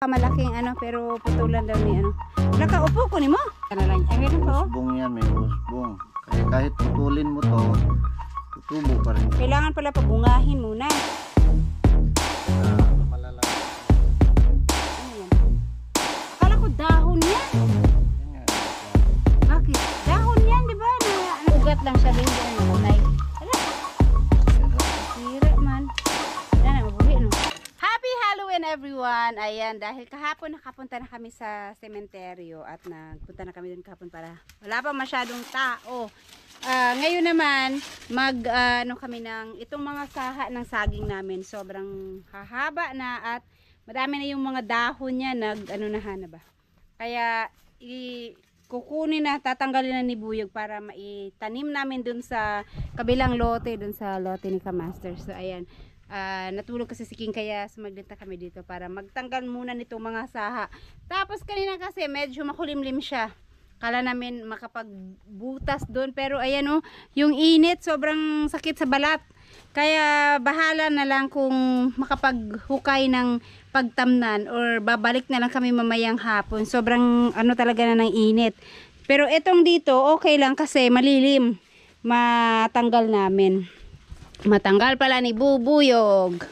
Malaking ano, pero putulan daw ni ano. Nakaupo ko ni mo. Kana lang. Ay, meron pa oh. Usbong yan, may usbong. Kaya kahit putulin mo to, tutubo pa rin. Kailangan pala pabungahin muna. Malala. Ano yan? Akala ko dahon yan. Yan nga. Bakit? Dahon yan, di ba? Ugat lang siya din doon nakunay. Ala. Sira man. Yan na, mabuhi no. Happy Halloween everyone! Ayan, dahil kahapon nakapunta na kami sa sementeryo at nagpunta na kami doon kahapon para wala pa masyadong tao. Ngayon naman, ano kami ng itong mga saha ng saging namin. Sobrang hahaba na at madami na yung mga dahon niya ano na ba. Kaya kukunin na, tatanggalin na ni Buyog para maitanim namin dun sa kabilang lote, dun sa lote ni Kamaster. So ayan, natulog kasi si King kaya sumaglinta kami dito para magtanggal muna nitong mga saha. Tapos kanina kasi medyo makulimlim siya. Kala namin makapagbutas doon pero ayan oh, yung init sobrang sakit sa balat. Kaya bahala na lang kung makapaghukay ng pagtamnan or babalik na lang kami mamayang hapon. Sobrang ano talaga na ng init. Pero etong dito okay lang kasi malilim. Matanggal namin. Matanggal pala ni Bubuyog.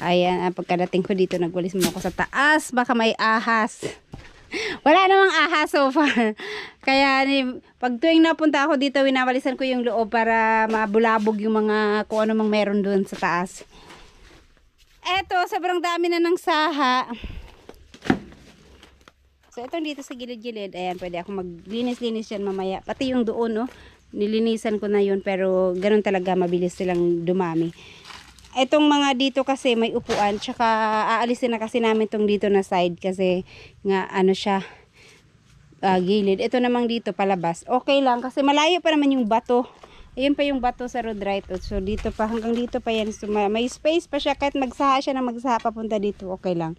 Ayan, pagkadating ko dito nagwalis mo ako sa taas. Baka may ahas. Wala namang ahas so far. Kaya pag tuwing napunta ako dito, winawalisan ko yung loob para mabulabog yung mga kung ano mang meron doon sa taas. Eto, sobrang dami na ng saha. So itong dito sa gilid-gilid, ayan, pwede ako maglinis-linis yan mamaya. Pati yung doon, no, nilinisan ko na yun pero ganun talaga mabilis silang dumami. Itong mga dito kasi may upuan, tsaka aalisin na kasi namin itong dito na side kasi nga ano siya, gilid. Ito namang dito palabas. Okay lang kasi malayo pa naman yung bato. Ayun pa yung bato sa road right. So dito pa, hanggang dito pa yan. So, may space pa siya kahit magsaha siya na magsaha papunta dito. Okay lang.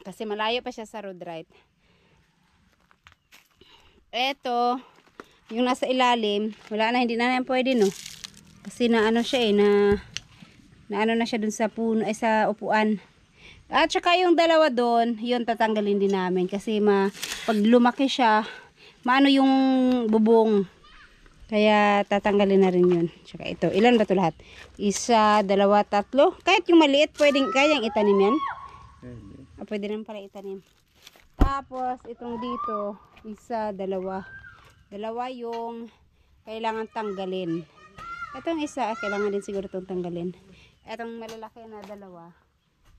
Kasi malayo pa siya sa road right. Ito, yung nasa ilalim, wala na, hindi na yan pwede no. Kasi na ano siya na ano na siya dun sa puno, sa upuan. At saka yung dalawa doon, yun tatanggalin din namin kasi pag lumaki siya, maano yung bubong. Kaya tatanggalin na rin yun. Tsaka ito, ilan ba ito lahat? Isa, dalawa, tatlo. Kahit yung maliit, kayang itanim yan. Pwede rin pala itanim. Tapos, itong dito, isa, dalawa. Dalawa yung kailangan tanggalin. Itong isa, kailangan din siguro itong tanggalin. Itong malalaki na dalawa,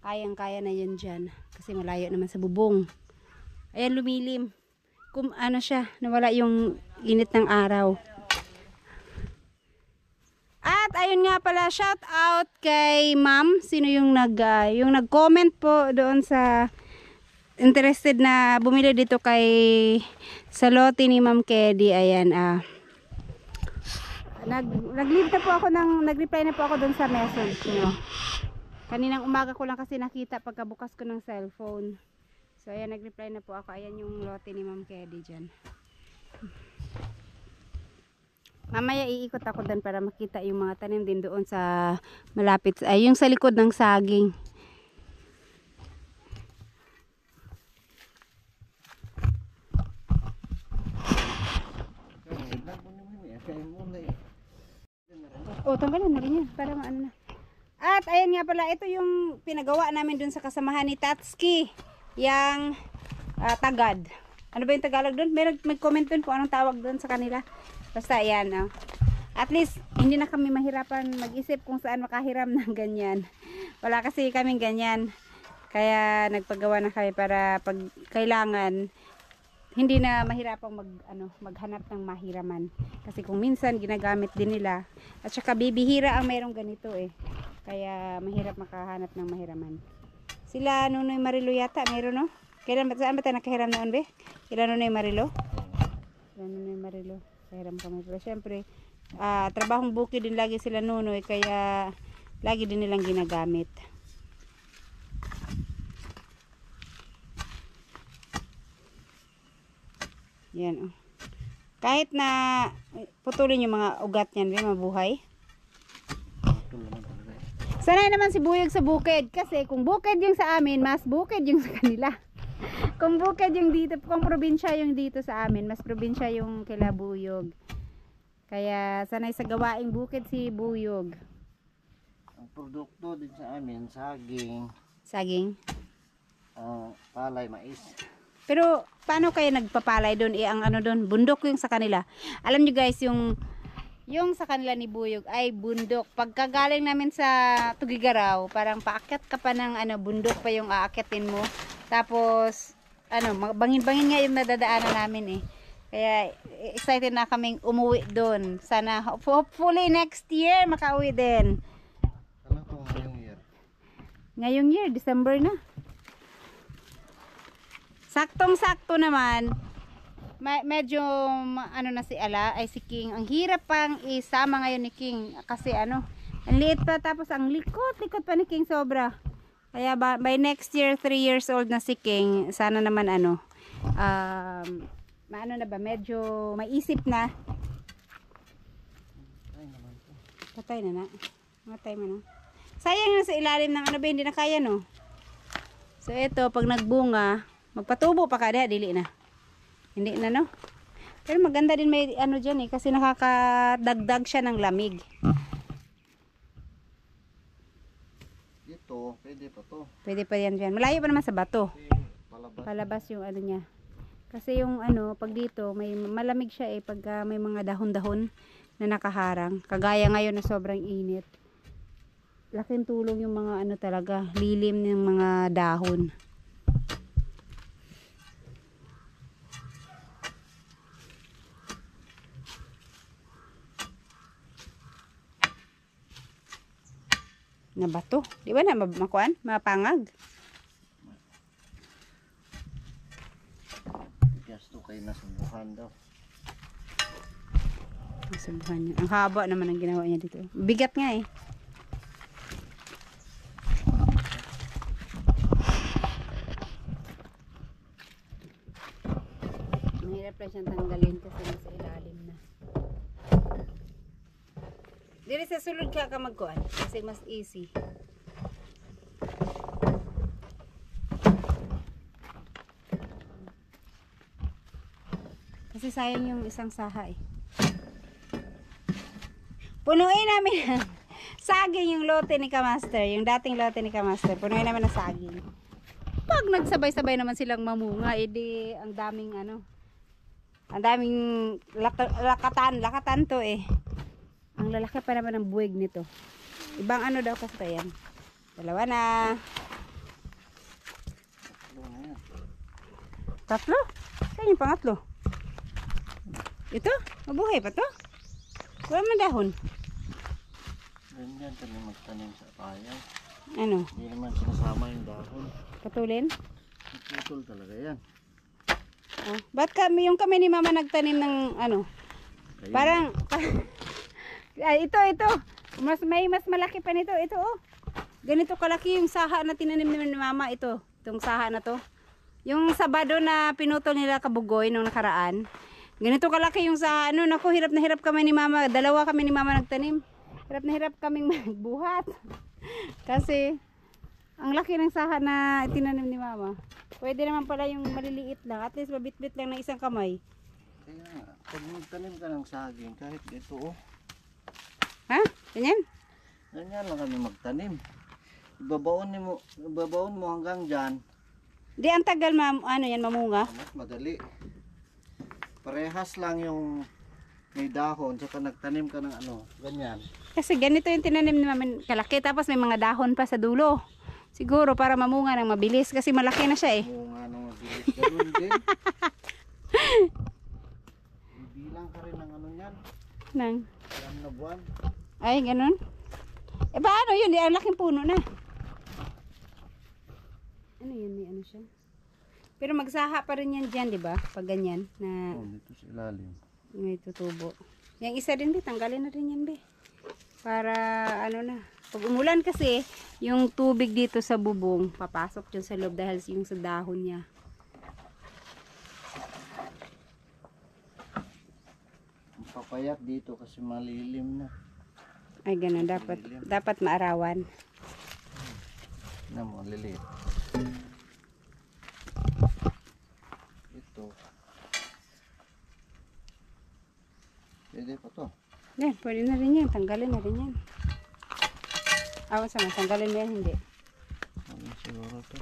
kayang-kaya na yun dyan. Kasi malayo naman sa bubong. Ayan, lumilim. Ano siya, nawala yung init ng araw. At ayun nga pala, shout out kay ma'am. Sino yung nag-comment po doon sa interested na bumili dito sa lote ni Ma'am Kedi. Ayan, nag-reply na po ako doon sa message nyo. Kaninang umaga ko lang kasi nakita pagkabukas ko ng cellphone. So ayan, nag-reply na po ako. Ayan yung lote ni Ma'am Kedi dyan. Mamaya iikot ako doon para makita yung mga tanim din doon sa malapit, yung sa likod ng saging. Oh, tanggalan na rin yan para maano na. At ayan nga pala, ito yung pinagawa namin dun sa kasamahan ni Tatsuki, yang tagad. Ano ba yung Tagalog dun? May comment dun kung anong tawag dun sa kanila. Basta ayan, at least hindi na kami mahirapan mag-isip kung saan makahiram ng ganyan. Wala kasi kaming ganyan. Kaya nagpagawa na kami para pag kailangan hindi na mahirapang maghanap ng mahiraman. Kasi kung minsan ginagamit din nila. At saka bibihira ang mayroong ganito Kaya mahirap makahanap ng mahiraman. Sila Nunoy Marilo yata, mayroon no? Saan ba tayo nakahiram noon be? Sila Nunoy Marilo? Sila Nunoy Marilo. Kahiram kami. Pero syempre, trabahong bukid din lagi sila Nunoy. Kaya lagi din nilang ginagamit. Yan Kahit na putulin yung mga ugat niyan, mabuhay. Sanay naman si Buyog sa bukid. Kasi kung bukid yung sa amin, mas bukid yung sa kanila. Kung bukid yung dito, kung probinsya yung dito sa amin, mas probinsya yung kila Buyog. Kaya sanay sa gawaing bukid si Buyog. Ang produkto din sa amin, saging, Saging. palay, mais. Pero paano kayo nagpapalay doon? Ang ano doon, bundok yung sa kanila. Alam nyo guys, yung sa kanila ni Buyog ay bundok. Pagkagaling namin sa Tugigaraw, parang paakyat ka pa ng bundok pa yung aakyatin mo. Tapos bangin-bangin nga yung nadadaanan namin eh. Kaya excited na kaming umuwi doon. Sana hopefully next year makauwi din. Ano to ngayong year? Ngayong year, December na. Saktong-sakto naman. Medyo na si King. Ang hirap pang isama ngayon ni King kasi ang liit pa, tapos ang likot pa ni King sobra. Kaya by next year 3 years old na si King, sana naman medyo maisip na. Patay na. Matay mo na. Sayang na sa ilalim ng hindi na kaya no. So ito pag nagbunga, magpatubo pa kada dili na. Hindi na no. Pero maganda din may diyan eh kasi nakakadagdag siya ng lamig. Ito, pwede pa to. Pwede pa yan dyan. Malayo pa naman sa bato. Palabas. Palabas yung niya. Kasi yung pag dito may malamig siya eh pag may mga dahon-dahon na nakaharang. Kagaya ngayon na sobrang init. Laking tulong yung mga talaga, lilim ng mga dahon. Na bato. Di ba na makuan? Mapangag. Gasto kayo nasubukan daw. Nasubukan niya. Ang haba naman ang ginawa niya dito. Bigat nga eh. Mahirap lang siyang tanggalin kasi nasa ilalim na. Dili sa sulod ka magkuhan kasi mas easy. Kasi sayang yung isang saha eh. Punuin namin ng saging yung lote ni Kamaster, yung dating lote ni Kamaster. Punuin namin ng saging. Pag nagsabay-sabay naman silang mamunga, edi ang daming ang daming lakatan to eh. Ang lalaki pa naman ng buwig nito. Ibang daw kasi yan. Dalawa na. Tatlo? Saan yung pangatlo? Ito? Mabuhay pa to? Wala man dahon. Ganyan kami magtanim sa payay. Hindi naman sinasama yung dahon. Patulin? Putol talaga yan. Ba't kami ni mama nagtanim ng parang ito mas malaki pa nito ito ganito kalaki yung saha na tinanim ni mama itong saha na to yung Sabado na pinutol nila kabugoy nung nakaraan ganito kalaki yung saha naku hirap na hirap kami ni mama, dalawa kami ni mama nagtanim, hirap na hirap kaming magbuhat kasi ang laki ng saha na tinanim ni mama. Pwede naman pala yung maliliit lang, at least mabitbit lang ng isang kamay. Kaya pag magtanim ka ng saging kahit ito Ha? Ganyan? Ganyan lang kami magtanim. Ibabaon mo hanggang dyan. Di ang tagal mamunga. Mas madali. Parehas lang yung may dahon, saka nagtanim ka ng ganyan. Kasi ganito yung tinanim namin kalaki, tapos may mga dahon pa sa dulo. Siguro para mamunga ng mabilis kasi malaki na siya eh. Mamunga ng mabilis. Ganun din. Bibilang ka rin ng yan. Nang? Ilang na buwan. Ay, ganun. Paano yun? Ang laking puno na. Yun? May siya. Pero magsaha pa rin yan dyan, di ba? Pag ganyan. Na Dito sa ilalim. may tutubo. Yung isa din, be. Tanggalin na rin yan, be. Para, na. Pag umulan kasi, yung tubig dito sa bubong, papasok dyan sa loob dahil yung sa dahon niya. Papayat dito kasi malilim na. Ay, ganun. Dapat maarawan. Na mo, lilit. Ito. Pwede pa to. Yan, pwede na rin yan. Tanggalin na rin yan. Awan sama, tanggalin mo yan, hindi. Ano siguro to?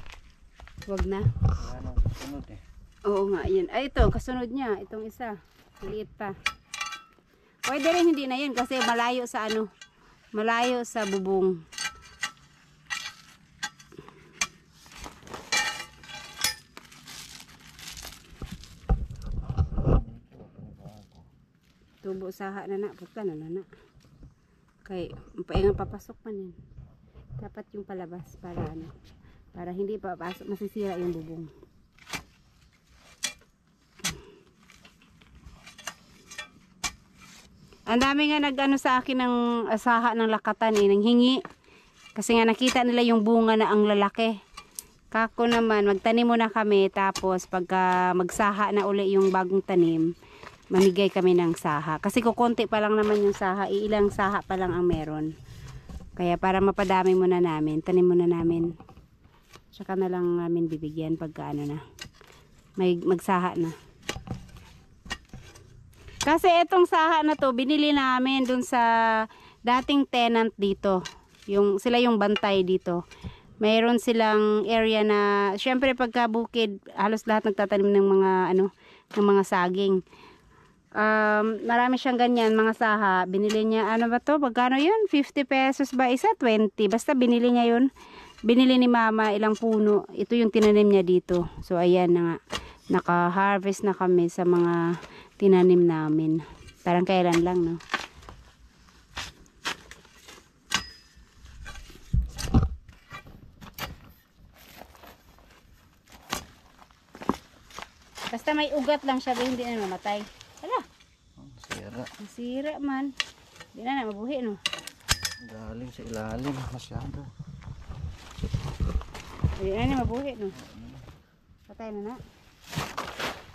Huwag na. Wala nang susunod eh. Oo nga, yan. Ay, ito, kasunod niya. Itong isa. Liit pa. Pwede rin hindi na yun kasi malayo sa ano. Malayo sa bubong. Tubo saha na na. Pagka na. Kay, paingan papasok pa nin. Dapat yung palabas para ano. Para hindi papasok, masisira yung bubong. Ang dami nga nag-ano sa akin ng saha ng lakatan nang hingi. Kasi nga nakita nila yung bunga na ang lalaki. Kako naman, magtanim muna kami. Tapos pagka magsaha na uli yung bagong tanim, mamigay kami ng saha. Kasi kukunti pa lang naman yung saha. Ilang saha pa lang ang meron. Kaya para mapadami muna namin, tanim muna namin. Tsaka na lang namin bibigyan pagka ano na. May magsaha na. Kasi itong saha na to, binili namin dun sa dating tenant dito. Sila yung bantay dito. Mayroon silang area na, syempre pagka bukid, halos lahat nagtatanim ng mga, ng mga saging. Marami siyang ganyan, mga saha. Binili niya, ano ba to? Pagkano yun? 50 pesos ba isa? 20. Basta binili niya yun. Binili ni mama ilang puno. Ito yung tinanim niya dito. So ayan na nga. Naka-harvest na kami sa mga tinanim namin. Parang kailan lang, no? Basta may ugat lang siya, hindi na mamatay. Hala, Sira. masira man. Hindi na mabuhi, no? Galing sa ilalim. Masyado. Hindi na mabuhi, no? Patay na na.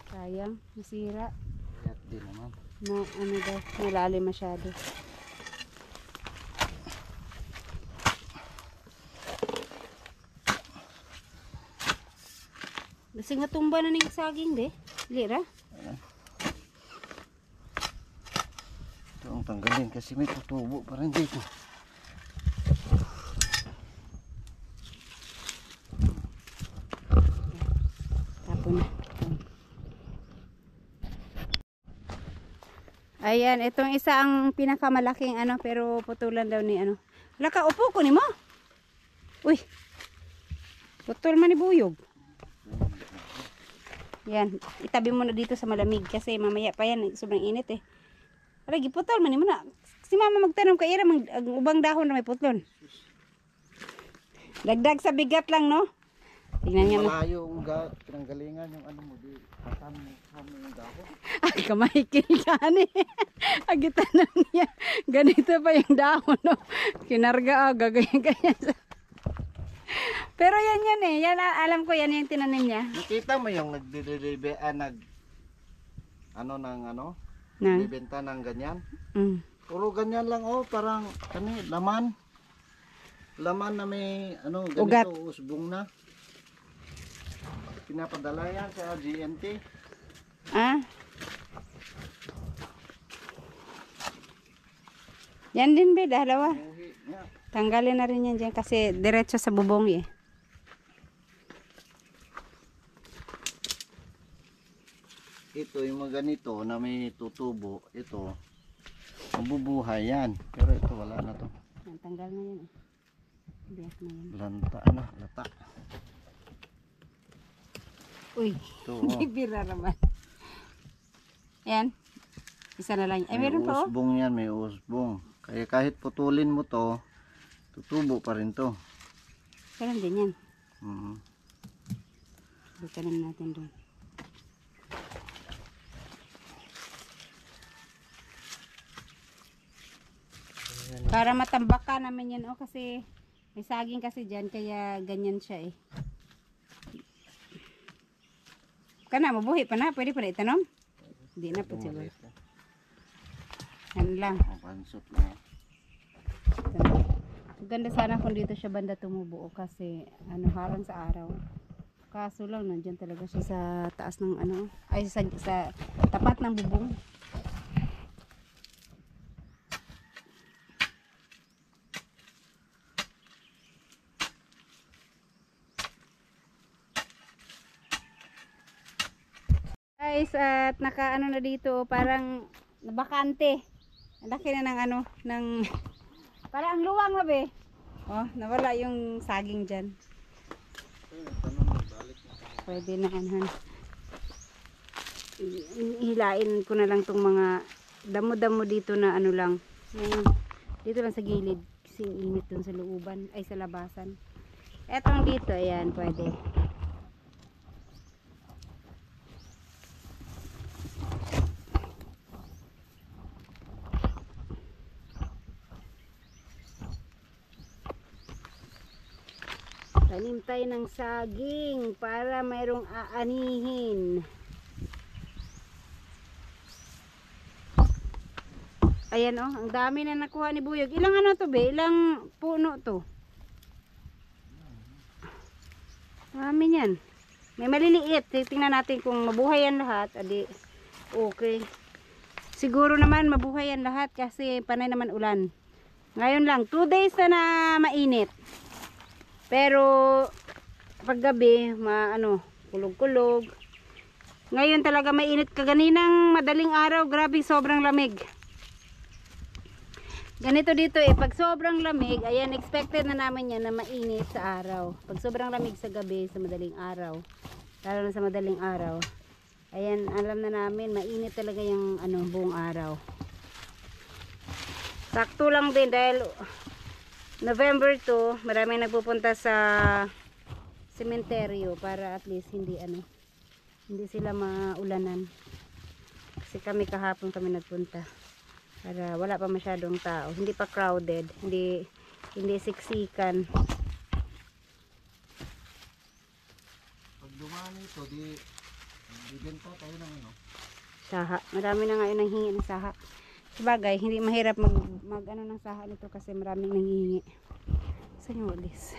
Sayang, masira. Kaya din naman. Na, ano daw, malalim masyado. Kasi nga tumba na ng saging, de. Lira. Ito ang tanggalin kasi may tutubo pa rin dito. Tapon na. Ayan, itong isa ang pinakamalaking ano, pero putulan daw ni ano. Wala ka, upo ko ni mo. Uy. Putol man ni Buyog. Yan, itabi mo na dito sa malamig kasi mamaya pa yan, sobrang init eh. Lagi putol man ni mo na. Si mama magtanong ka ira, ang ubang dahon na may putlon. Dagdag sa bigat lang, no? Tingnan niya na. Malayo ang pinanggalingan yung ano mo di. Pasan mo yung dahon. Ay, kamahikil ka ni. Agitan na niya. Ganito pa yung dahon, no? Kinarga, gagayan-gayan. Pero yan eh. Yan, alam ko yan yung tinanim niya. Nakita mo yung Nang? bibenta ng ganyan? Mm. Puro ganyan lang oh, parang laman. Laman na may ganito, Ugat. usbong na. Pinapadala yan sa GNT. Ah? Yan din be, dalawa. Uhi nga. Tanggalin na rin yan dyan kasi diretso sa bubong eh. Ito yung mga ganito na may tutubo. Ito, mabubuhay yan. Pero ito wala na to. Yan, tanggal na yan eh. Biyak na yan. Lata. Uy, Ito oh. bibira naman. Ayan. Isa na lang. Ay, May meron pa oh. usbong yan, may usbong. Kaya kahit putulin mo to, tutubo pa rin to. Meron din yan. Mhm. Butanin natin doon. Para matambakan namin yan oh, kasi may saging kasi dyan kaya ganyan siya eh. Kana mabuhi pa na, pwede pa na itanom? Hindi na po siguro. Yan lang. Pansot na. Maganda sana kung dito siya banda tumubuo kasi ano harang sa araw. Kaso lang nandiyan talaga siya sa taas ng ano ay sa tapat ng bubong. Guys, at naka ano na dito parang nabakante. Ang laki na ng ano ng parang ang luwang na be. Oh, nawala yung saging dyan. Pwede na anhan. Hilain ko na lang tong mga damo-damo dito na ano lang. Dito lang sa gilid. Kasi init dun sa looban. Ay sa labasan. Etong dito, ayan, pwede. Tanim tayo ng saging para mayroong aanihin. Ayan oh, ang dami na nakuha ni Buyog. Ilang ano to be? Ilang puno to? Dami yan. May maliliit. Tingnan natin kung mabuhay yan lahat. Adi, okay. Siguro naman mabuhay yan lahat kasi panay naman ulan. Ngayon lang, 2 days na mainit. Pero paggabi, kulog-kulog. Ngayon talaga mainit kaganinang madaling araw, grabe sobrang lamig. Ganito dito pag sobrang lamig, ayan expected na naman yan na mainit sa araw. Pag sobrang lamig sa gabi, sa madaling araw, lalo na sa madaling araw, ayan alam na namin mainit talaga yung buong araw. Sakto lang din dahil November 2, maraming nagpupunta sa sementeryo para at least hindi sila maulanan. Kasi kami kahapon nagpunta para wala pa masyadong tao, hindi pa crowded, hindi siksikan. Pag dumami ito, bibenta tayo ng Saha. Marami na ngayon nang hingi ng saha. Sabagay, hindi mahirap mag ng saha nito kasi maraming nanghihingi. Saan yung ulis?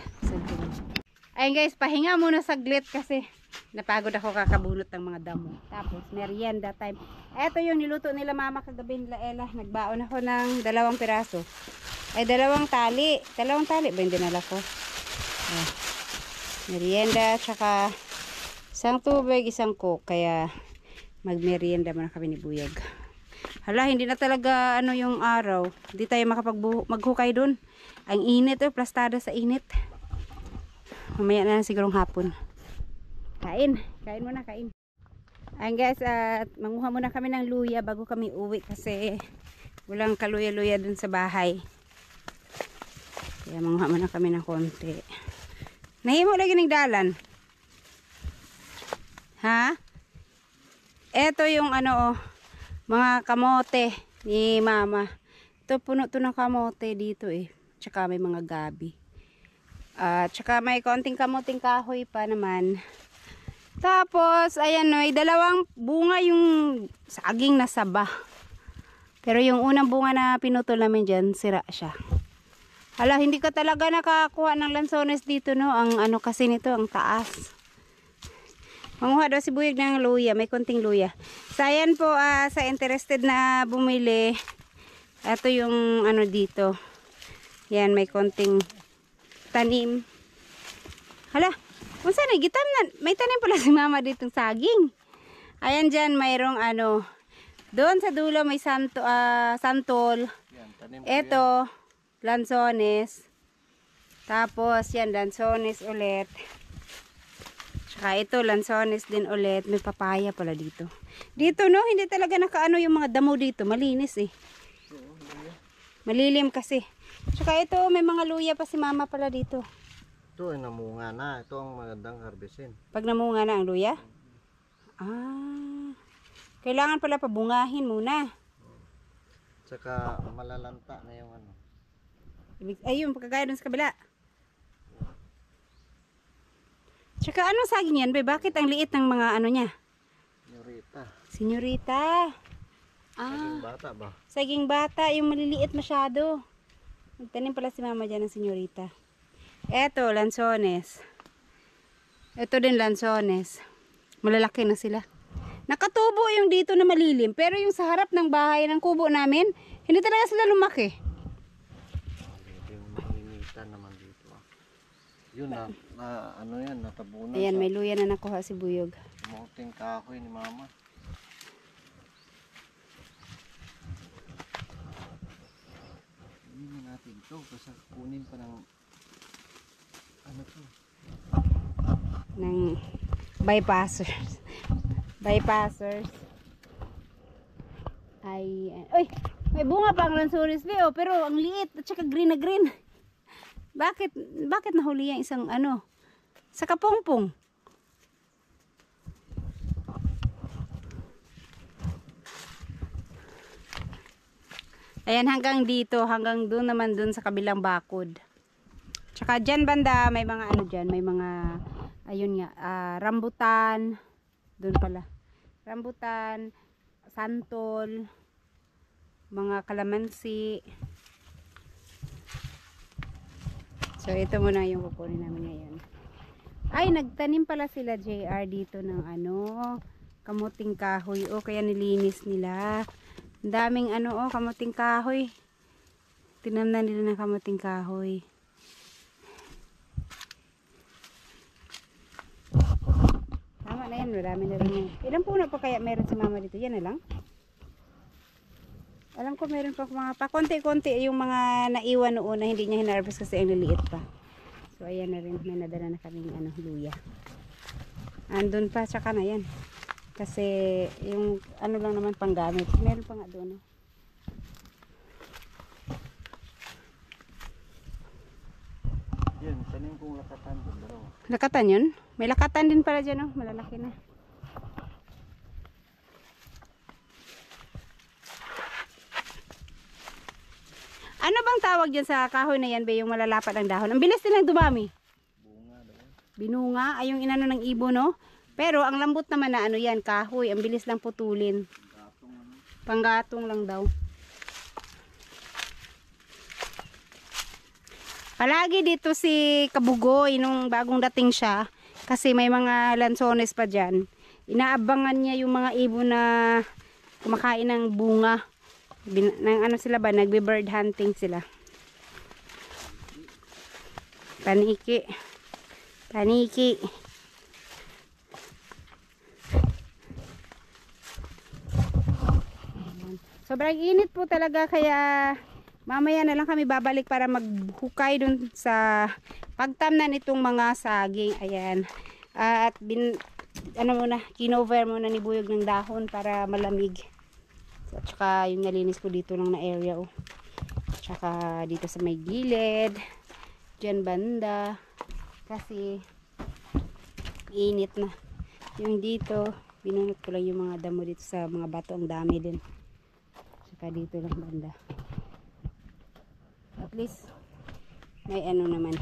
Ayun guys, pahinga muna saglit kasi napagod ako kakabunot ng mga damo. Tapos merienda time. Ito yung niluto nila mama kagabi nila Ella. Nagbaon ako ng 2 piraso. Ay 2 tali. 2 tali ba yung dinala ko? Merienda tsaka isang tubig, isang coke. Kaya magmerienda muna kami ni Buyog. Hala, hindi na talaga yung araw. Hindi tayo maghukay dun. Ang init plastada sa init. Mamaya na sigurong hapon. Kain muna, kain. Ayun guys, at manguha muna kami ng luya bago kami uwi kasi walang kaluya-luya dun sa bahay. Kaya manguha muna kami ng konti. Nahimo lagi ng dalan. Ha? Eto yung mga kamote ni mama. Ito puno to ng kamote dito Tsaka may mga gabi. Tsaka may konting kamuting kahoy pa naman. Tapos ayan 2 bunga yung saging na saba. Pero yung unang bunga na pinutol namin dyan, sira siya. Hala, hindi ka talaga nakakuha ng lansones dito Ang kasi nito, ang taas. Manguha daw si Buyog ng luya. May konting luya. So, ayan po, sa interested na bumili. Ito yung dito. Yan, may konting tanim. Hala, kung saan may tanim pala si mama ditong saging. Ayan dyan, mayroong doon sa dulo may santol. Yan, ito, lansones. Tapos, yan, lansones ulit. Tsaka ito, lansones din ulit. May papaya pala dito. Dito, hindi talaga yung mga damo dito. Malinis Malilim kasi. Tsaka ito, may mga luya pa si mama pala dito. Ito ay namunga na. Ito ang magandang harvestin. Pag namunga na ang luya? Kailangan pala pabungahin muna. Tsaka malalanta na yung Ayun, pagkagaya dun sa kabila. Tsaka anong saging yan, Bakit ang liit ng mga niya? Senyorita. Saging bata ba? Saging bata, yung maliliit masyado. Nagtanim pala si mama dyan ng senyorita. Eto, lansones. Ito din lansones. Malalaki na sila. Nakatubo yung dito na malilim. Pero yung sa harap ng bahay ng kubo namin, hindi talaga sila lumaki. Yung malimitan naman dito. Yun na ano yan, natabunan. Ayan, may luya na nakuha si Buyog. Munting kahoy ni mama. Hindi natin to kasi kunin pa ng ano to. Ng bypassers. Bypassers. Ay, uy, may bunga pa ang lansones, Leo, pero ang liit at saka green na green. Bakit nahuli yung isang ano? Sa kapongpong. Ayan, hanggang dito, hanggang doon naman doon sa kabilang bakod. Tsaka dyan banda, may mga ano dyan, may mga, ayun nga, rambutan, doon pala. Rambutan, santol, mga kalamansi. So, ito muna yung kukunin namin ngayon. Ay, nagtanim pala sila JR dito ng ano, kamuting kahoy. O, kaya nilinis nila. Ang daming ano, kamuting kahoy. Tinamnan nila ng kamuting kahoy. Tama na yan, marami na rin. Ilang puno pa kaya meron si mama dito? Yan na lang. Alam ko meron pa mga konti-konti yung mga naiwan noon na hindi niya hinarvest kasi ang liliit pa. So ayan na rin, may nadala na kaming ano, luya. Andun pa, tsaka na yan. Kasi yung ano lang naman panggamit. Meron pa nga doon. Yan, tanim kong lakatan doon. Lakatan yun? May lakatan din pala dyan, oh. Malalaki na. Ano bang tawag dyan sa kahoy na yan ba yung malalapat ang dahon? Ang bilis nilang dumami. Bunga daw. Binunga, ay yung inano ng ibo, no? Pero ang lambot naman na ano yan, kahoy. Ang bilis lang putulin. Panggatong lang daw. Palagi dito si Kabugoy nung bagong dating siya. Kasi may mga lansones pa dyan. Inaabangan niya yung mga ibo na kumakain ng bunga. Ano sila ba? Nagbe-bird hunting sila. Paniki. Paniki. Sobrang init po talaga kaya mamaya na lang kami babalik para maghukay dun sa pagtamnan itong mga saging. Ayan. At ano muna, kinover muna ni Buyog ng dahon para malamig. At saka yung nalinis ko dito lang na area, oh. At saka dito sa may gilid, dyan banda, kasi init na. Yung dito, binunot ko lang yung mga damo dito sa mga bato, ang dami din. Saka dito lang banda. At least, may ano naman.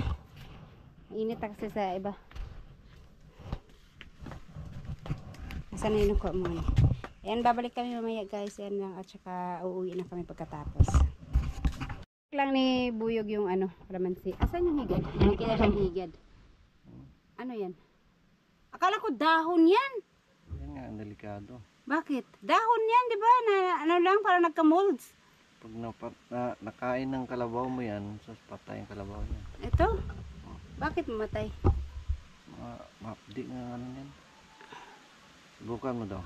Init kasi sa iba. Asan na yun ko muna. Ayan, babalik kami mamaya guys. Ayan lang. At saka uuwi na kami pagkatapos. Lang ni Buyog yung ano, kalamansi. Asan yung higad? Nakikita siyang higad. Ano yan? Akala ko dahon yan. Yan nga, ang delikado. Bakit? Dahon yan, di ba? Na, ano lang, para nagka-molds. Pag nakain ng kalabaw mo yan, sus patay ang kalabaw niya. Ito? Bakit mamatay? Mapdi nga ano yan. Subukan mo daw.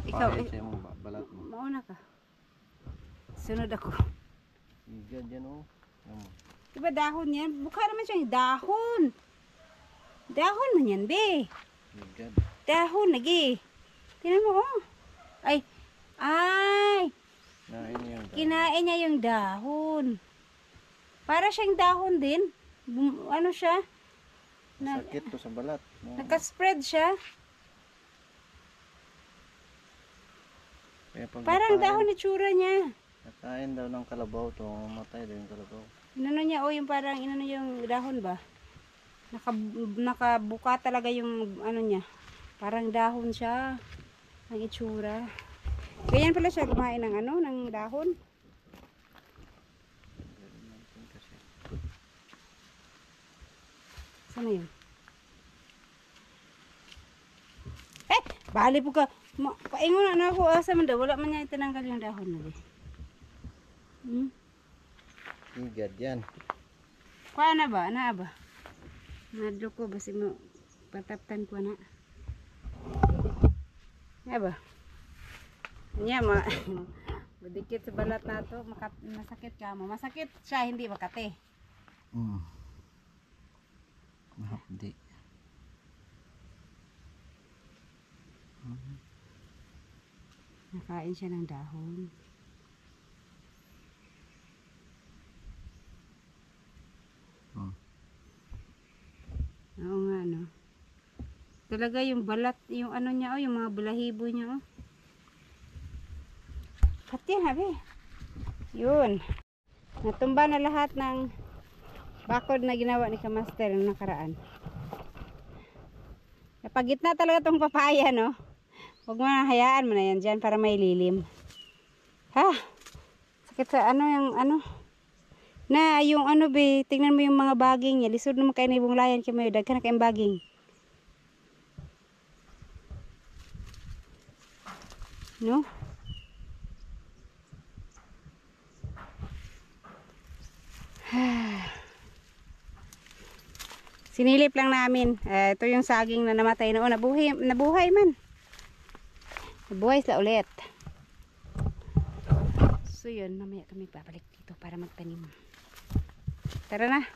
Ikaw, Pahay mo, balat mo. mauna ka. Sunod ako. Igad yan oh. Yan mo. Diba dahon yan? Mukha naman siyang dahon. Dahon man yan, be. Igad. Dahon, lagi. Tingnan mo, oh. Ay. Kinain niya yung dahon. Kinain niya yung dahon. Para siyang dahon din. Ano siya? Sakit to sa balat. Naka-spread siya. Kaya pag Parang nakain- dahon itsura niya. Nakain daw ng kalabaw to, mamatay daw yung kalabaw. Inano niya, oh, yung parang, inano yung dahon ba? Nakabuka talaga yung, ano niya. Parang dahon siya. Ang itsura. Ganyan pala siya kumain ng ano, ng dahon. Kasi Sana yun? Bali po ka. Paingon na ako. Asa man daw. Wala man niya itinanggal yung dahon na di. Higad yan. Kuha na ba? Na ba? Madlo ko. Basi mo pataptan ko na. Na ba? Nya ma. Budikit sa balat na to. Masakit ka mo. Masakit siya. Hindi makate. Mahapdi. Nakain siya ng dahon. Oo nga, no. Talaga yung balat, yung ano niya, yung mga balahibo niya, Pati yan, habi. Yun. Natumba na lahat ng bakod na ginawa ni Kamaster ng nakaraan. Napagitna talaga tong papaya, no. Huwag mo na, hayaan mo na yan dyan para may lilim. Ha? Sakit sa ano yung ano. Na yung ano be, tingnan mo yung mga baging niya. Lisod naman kayo na ibong layan kayo mayo. Dagkan na kayong baging. No? Sinilip lang namin. Ito yung saging na namatay noon. Nabuhay man. Nabuhay sila ulit. So yun, mamaya kami babalik dito para magtanim. Tara na.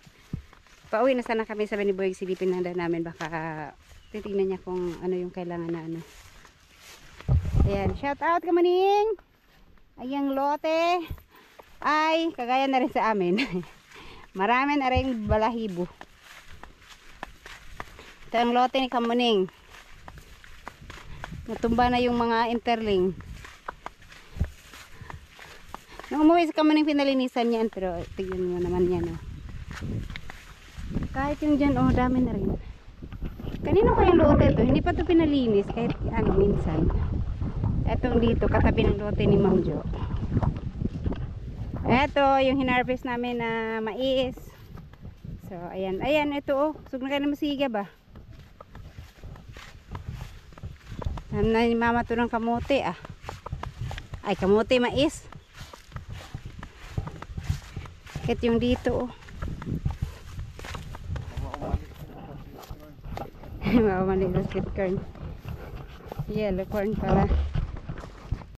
Pauwi na sana kami, sabi ni Boy, silipin na namin. Baka titignan niya kung ano yung kailangan na ano. Ayan, shout out ka maning. Ayang lote ay kagaya na rin sa amin. Marami na rin balahibo. Ito ang lote ni Kamuning. Natumba na yung mga interling. Nung umuwi sa Kamuning, pinalinisan yan. Pero tignan mo naman yan. Oh. Kahit yung dyan, dami na rin. Kanino pa yung lote ito? Hindi pa ito pinalinis. Kahit ano, minsan. Etong dito, katabi ng lote ni Ma'am Jo. Ito, yung hinarvest namin na mais. So, ayan. Ayan, ito Sug na kayo na masiga ba? Alam na ni Mama ito ng kamote Ay, kamote, mais. Kahit yung dito Mawamali sa sweet corn. Yellow corn pala.